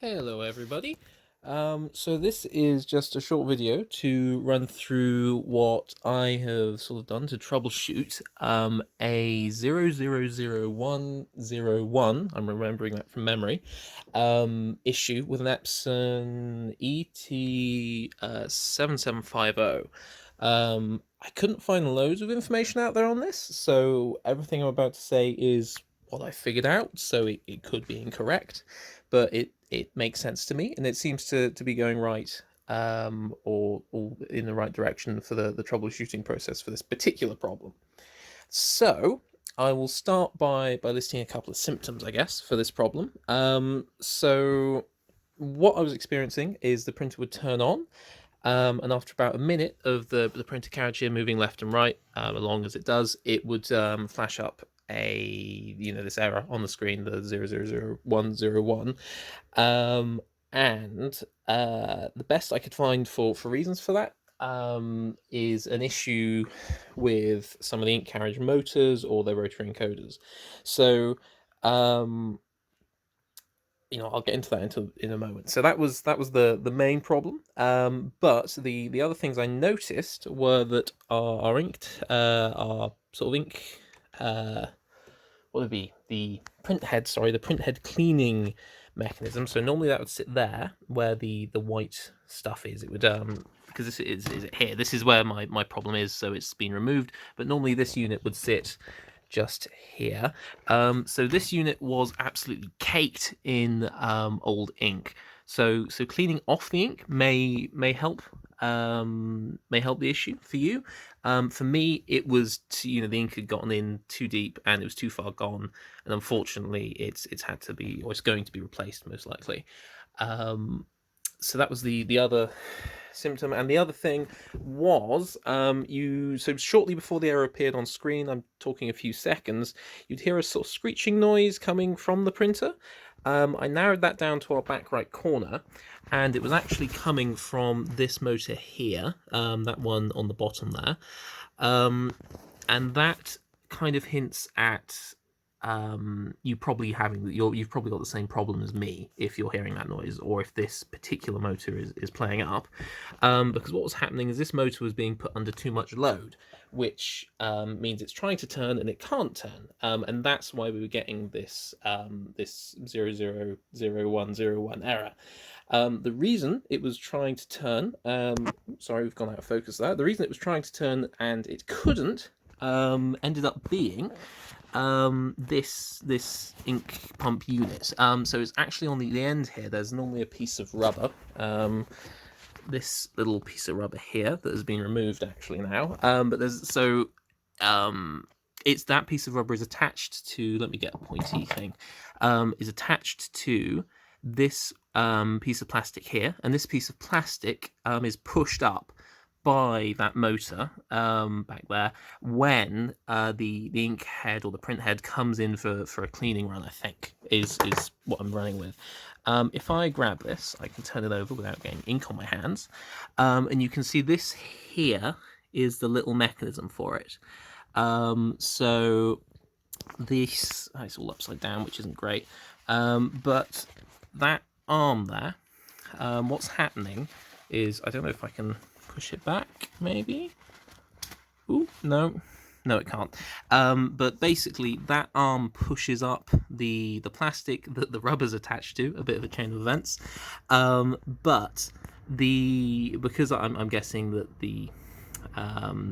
Hello everybody. So this is just a short video to run through what I have sort of done to troubleshoot a 000101, I'm remembering that from memory, issue with an Epson ET-7750. I couldn't find loads of information out there on this, so everything I'm about to say is what I figured out, so it could be incorrect, but it makes sense to me, and it seems to be going right, or in the right direction for the troubleshooting process for this particular problem. So I will start by listing a couple of symptoms, I guess, for this problem. So what I was experiencing is the printer would turn on, and after about a minute of the printer carriage here moving left and right, along as it does, it would flash up this error on the screen, the 000101. And the best I could find for reasons for that is an issue with some of the ink carriage motors or their rotary encoders. So I'll get into that in a moment. So that was the main problem. But the other things I noticed were that our inked our sort of ink what would be the print head, sorry, the print head cleaning mechanism. So normally that would sit there where the white stuff is. It would because this is it here. This is where my problem is, so it's been removed. But normally this unit would sit just here. So this unit was absolutely caked in old ink. So cleaning off the ink may help the issue for you. For me, it was the ink had gotten in too deep and it was too far gone, and unfortunately, it's had to be, or it's going to be replaced most likely. So that was the other symptom, and the other thing was so shortly before the error appeared on screen, I'm talking a few seconds, you'd hear a sort of screeching noise coming from the printer. I narrowed that down to our back right corner, and it was actually coming from this motor here, that one on the bottom there, and that kind of hints at you've probably got the same problem as me if you're hearing that noise, or if this particular motor is playing up, because what was happening is this motor was being put under too much load, which means it's trying to turn and it can't turn, and that's why we were getting this 000101 error. The reason it was trying to turn, sorry, we've gone out of focus there. The reason it was trying to turn and it couldn't, ended up being this ink pump unit. So it's actually on the end here. There's normally a piece of rubber. This little piece of rubber here that has been removed actually now. But it's that piece of rubber is attached to. Let me get a pointy thing. Is attached to this piece of plastic here, and this piece of plastic is pushed up by that motor back there when the ink head or the print head comes in for a cleaning run, I think, is what I'm running with. If I grab this, I can turn it over without getting ink on my hands, and you can see this here is the little mechanism for it. So this, it's all upside down, which isn't great, but that arm there, what's happening is, I don't know if I can push it back, maybe? Ooh, no, it can't. But basically, that arm pushes up the plastic that the rubber's attached to, a bit of a chain of events. But because I'm guessing that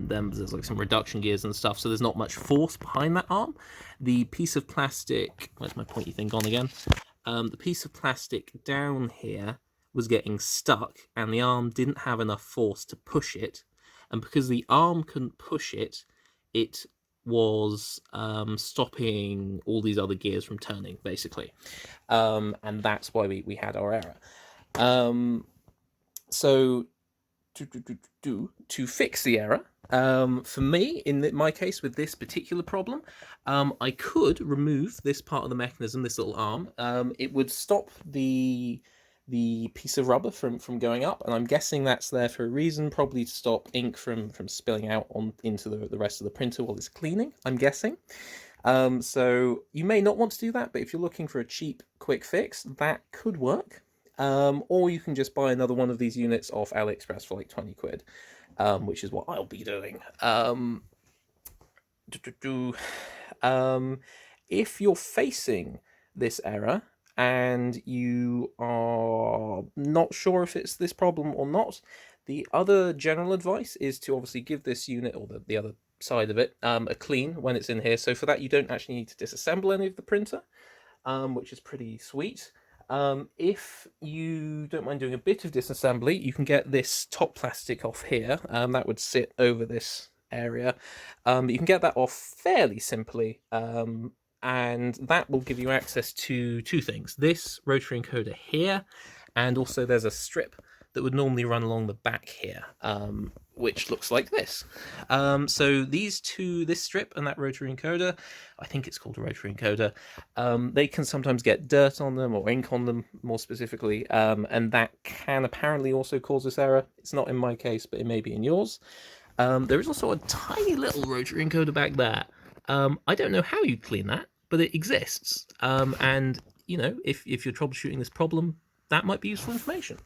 there's like some reduction gears and stuff, so there's not much force behind that arm. The piece of plastic, where's my pointy thing gone again? The piece of plastic down here was getting stuck, and the arm didn't have enough force to push it, and because the arm couldn't push it, it was stopping all these other gears from turning, basically, and that's why we had our error. So to fix the error, for me, in my case with this particular problem, I could remove this part of the mechanism, this little arm. It would stop the piece of rubber from going up, and I'm guessing that's there for a reason, probably to stop ink from spilling out into the rest of the printer while it's cleaning, I'm guessing. So you may not want to do that, but if you're looking for a cheap, quick fix, that could work. or you can just buy another one of these units off AliExpress for like 20 quid, which is what I'll be doing. If you're facing this error and you are not sure if it's this problem or not, the other general advice is to obviously give this unit, or the other side of it, a clean when it's in here. So for that, you don't actually need to disassemble any of the printer, which is pretty sweet. If you don't mind doing a bit of disassembly, you can get this top plastic off here. That would sit over this area. You can get that off fairly simply, and that will give you access to two things. This rotary encoder here, and also there's a strip that would normally run along the back here, which looks like this. So these two, this strip and that rotary encoder, I think it's called a rotary encoder, they can sometimes get dirt on them, or ink on them more specifically, and that can apparently also cause this error. It's not in my case, but it may be in yours. There is also a tiny little rotary encoder back there. I don't know how you'd clean that, but it exists. And, you know, if you're troubleshooting this problem, that might be useful information.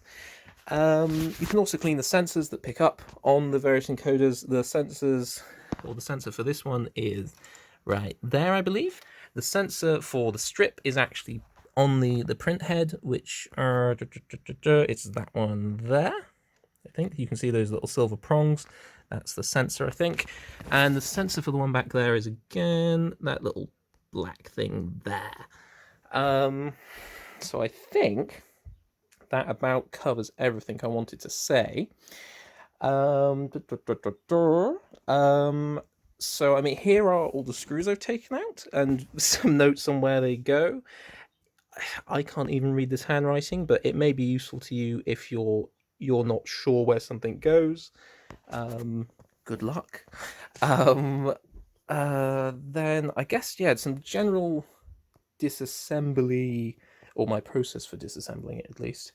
You can also clean the sensors that pick up on the various encoders. The sensors, or the sensor for this one is right there, I believe. The sensor for the strip is actually on the print head, which it's that one there. I think you can see those little silver prongs. That's the sensor, I think. And the sensor for the one back there is, again, that little black thing there. So I think that about covers everything I wanted to say. So, I mean, here are all the screws I've taken out, and some notes on where they go. I can't even read this handwriting, but it may be useful to you if you're not sure where something goes. Good luck. Then I guess, yeah, some general disassembly, or my process for disassembling it at least.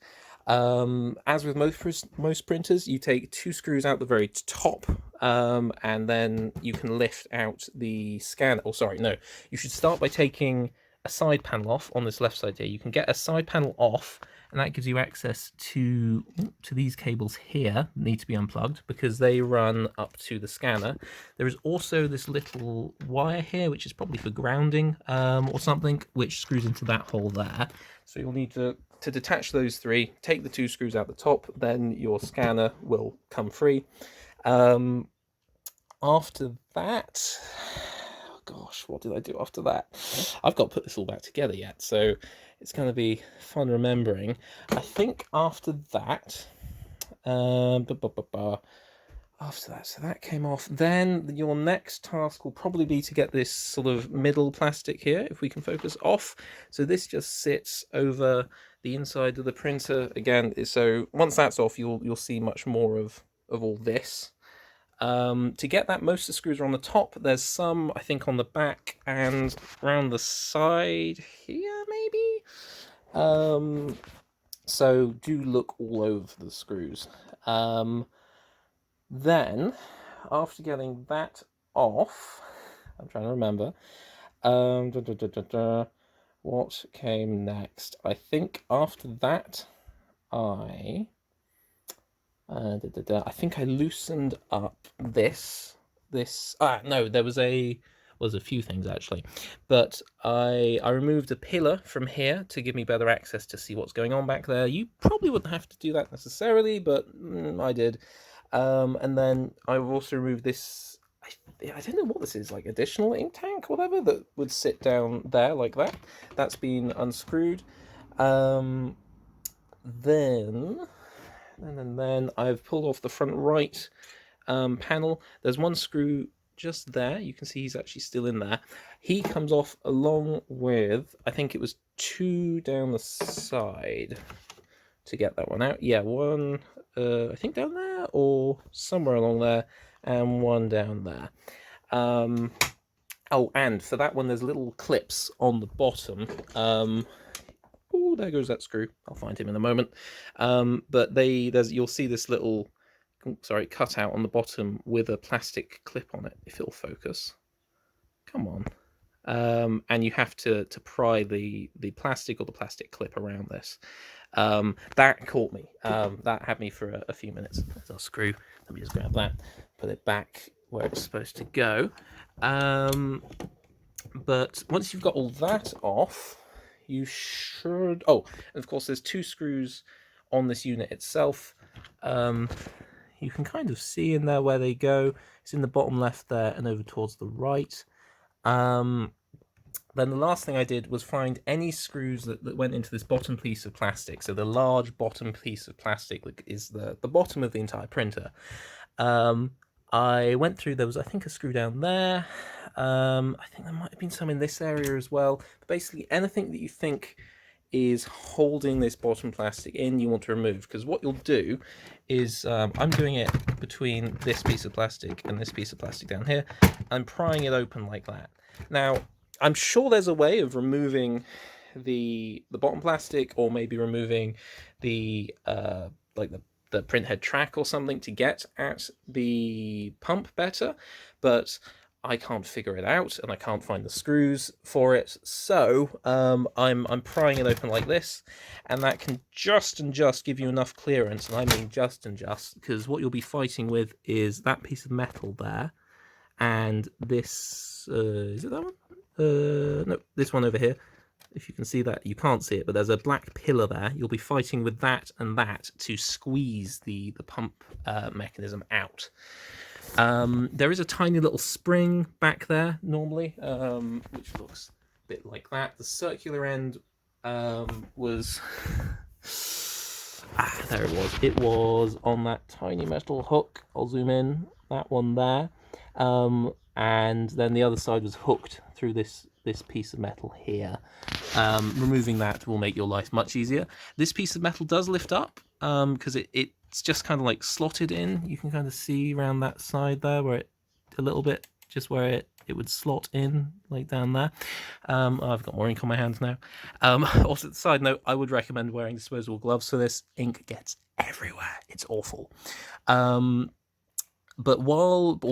As with most printers, you take two screws out the very top, and then you can lift out the scanner. Oh, sorry, no. You should start by taking a side panel off on this left side here. You can get a side panel off, and that gives you access to these cables here that need to be unplugged because they run up to the scanner. There is also this little wire here, which is probably for grounding or something, which screws into that hole there. So you'll need to detach those three, take the two screws out the top, then your scanner will come free. After that, oh gosh, what did I do after that? I've got to put this all back together yet, so it's going to be fun remembering. I think after that, after that, so that came off. Then your next task will probably be to get this sort of middle plastic here, if we can focus, off. So this just sits over the inside of the printer again. So once that's off, you'll see much more of all this. To get that, most of the screws are on the top. There's some, I think, on the back and around the side here, maybe. So do look all over the screws. Then, after getting that off, I'm trying to remember, what came next? I think after that, I think I loosened up this. No, there was a few things actually, but I removed a pillar from here to give me better access to see what's going on back there. You probably wouldn't have to do that necessarily, but I did. And then I've also removed this, I don't know what this is, like additional ink tank or whatever, that would sit down there like that. That's been unscrewed. Then I've pulled off the front right panel. There's one screw just there. You can see he's actually still in there. He comes off along with, I think it was two down the side to get that one out. Yeah, one, I think down there or somewhere along there, and one down there. Oh, and for that one, there's little clips on the bottom. Oh, there goes that screw. I'll find him in a moment. But you'll see this little, cut out on the bottom with a plastic clip on it, if it'll focus. Come on. And you have to pry the plastic or the plastic clip around this. That caught me. That had me for a few minutes. There's our screw. Let me just grab that, put it back where it's supposed to go. But once you've got all that off, you should... Oh, and of course there's 2 screws on this unit itself. You can kind of see in there where they go. It's in the bottom left there and over towards the right. Then the last thing I did was find any screws that went into this bottom piece of plastic. So the large bottom piece of plastic that is the bottom of the entire printer. I went through, there was I think a screw down there. I think there might have been some in this area as well. But basically anything that you think is holding this bottom plastic in, you want to remove, because what you'll do is, I'm doing it between this piece of plastic and this piece of plastic down here. I'm prying it open like that. Now, I'm sure there's a way of removing the bottom plastic, or maybe removing the like the printhead track or something to get at the pump better, but I can't figure it out and I can't find the screws for it. So I'm prying it open like this, and that can just give you enough clearance, and I mean just, because what you'll be fighting with is that piece of metal there, and this is it that one? No, this one over here. If you can see that, you can't see it, but there's a black pillar there. You'll be fighting with that and that to squeeze the pump mechanism out. There is a tiny little spring back there normally, which looks a bit like that. The circular end was... there it was. It was on that tiny metal hook. I'll zoom in. That one there. And then the other side was hooked through this piece of metal here. Removing that will make your life much easier. This piece of metal does lift up, because it's just kind of like slotted in. You can kind of see around that side there where it, a little bit, just where it would slot in, like down there. I've got more ink on my hands now. Also, side note, I would recommend wearing disposable gloves for this. Ink gets everywhere. It's awful. But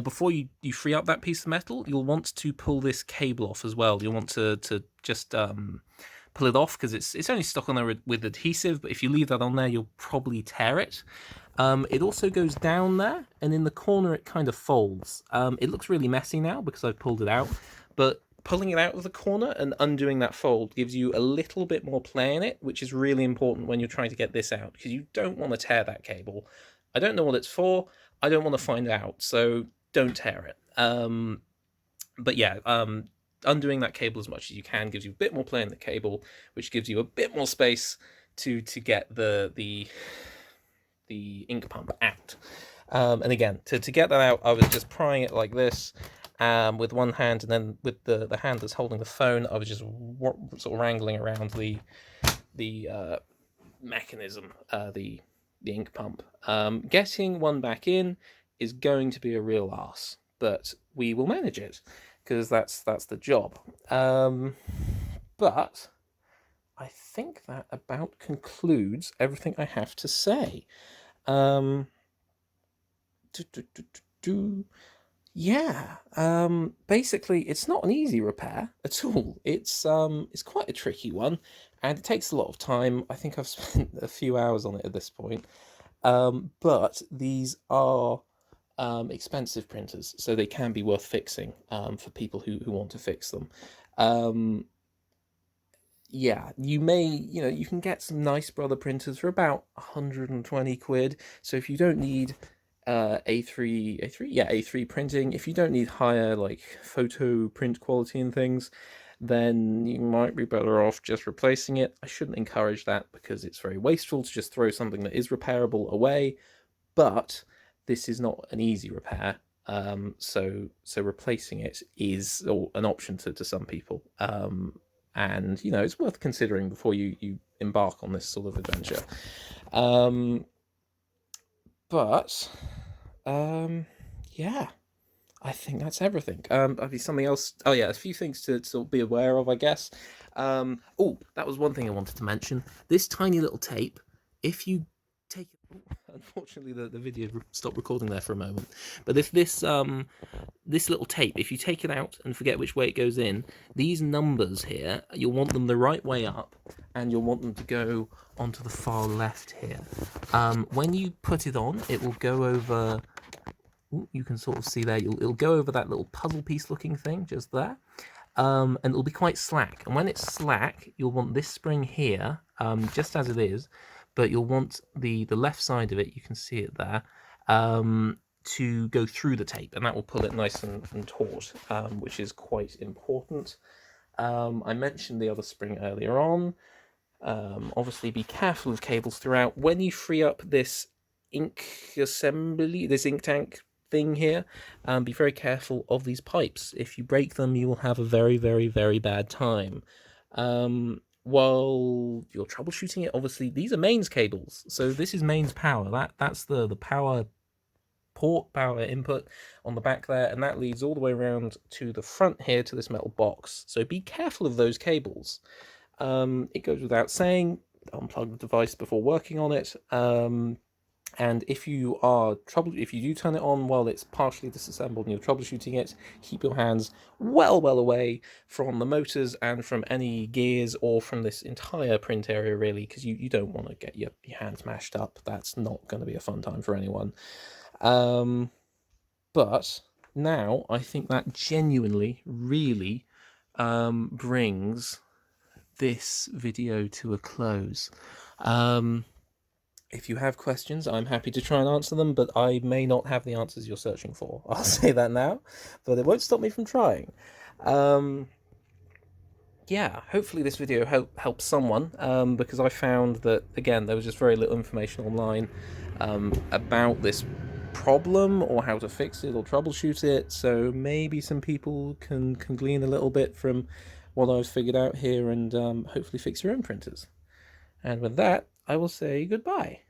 before you free up that piece of metal, you'll want to pull this cable off as well. You'll want to just pull it off, because it's only stuck on there with adhesive, but if you leave that on there, you'll probably tear it. It also goes down there, and in the corner it kind of folds. It looks really messy now because I've pulled it out, but pulling it out of the corner and undoing that fold gives you a little bit more play in it, which is really important when you're trying to get this out, because you don't want to tear that cable. I don't know what it's for. I don't want to find out, so don't tear it. But yeah, undoing that cable as much as you can gives you a bit more play in the cable, which gives you a bit more space to get the ink pump out. And again, to get that out, I was just prying it like this, with one hand, and then with the hand that's holding the phone, I was just sort of wrangling around the mechanism, the ink pump. Getting one back in is going to be a real arse, but we will manage it, because that's the job. But I think that about concludes everything I have to say. Yeah, basically it's not an easy repair at all. It's quite a tricky one, and it takes a lot of time. I think I've spent a few hours on it at this point. But these are expensive printers, so they can be worth fixing for people who want to fix them. Yeah, you can get some nice Brother printers for about 120 quid. So if you don't need A3 printing, if you don't need higher like photo print quality and things, then you might be better off just replacing it. I shouldn't encourage that, because it's very wasteful to just throw something that is repairable away, but this is not an easy repair, so replacing it is an option to some people, and it's worth considering before you embark on this sort of adventure. But yeah, I think that's everything. I'll be something else. Oh yeah, a few things to sort of be aware of, I guess. Oh, that was one thing I wanted to mention. This tiny little tape, if you Unfortunately, the video stopped recording there for a moment. But if this little tape, if you take it out and forget which way it goes in, these numbers here, you'll want them the right way up, and you'll want them to go onto the far left here. When you put it on, it will go over. You can sort of see there. It'll go over that little puzzle piece looking thing just there. And it'll be quite slack. And when it's slack, you'll want this spring here, just as it is, but you'll want the left side of it, you can see it there, to go through the tape, and that will pull it nice and taut, which is quite important. I mentioned the other spring earlier on. Obviously, be careful of cables throughout. When you free up this ink assembly, this ink tank thing here, be very careful of these pipes. If you break them, you will have a very, very, very bad time. While you're troubleshooting it, obviously these are mains cables, so this is mains power. That's the power port, power input on the back there, and that leads all the way around to the front here to this metal box. So be careful of those cables. It goes without saying, unplug the device before working on it. And if you do turn it on while it's partially disassembled and you're troubleshooting it, keep your hands well away from the motors and from any gears or from this entire print area, really, because you don't want to get your hands mashed up. That's not going to be a fun time for anyone. But now I think that genuinely, really brings this video to a close. If you have questions, I'm happy to try and answer them, but I may not have the answers you're searching for. I'll say that now, but it won't stop me from trying. Yeah, hopefully this video helps someone, because I found that, again, there was just very little information online about this problem or how to fix it or troubleshoot it, so maybe some people can glean a little bit from what I've figured out here and hopefully fix your own printers. And with that, I will say goodbye.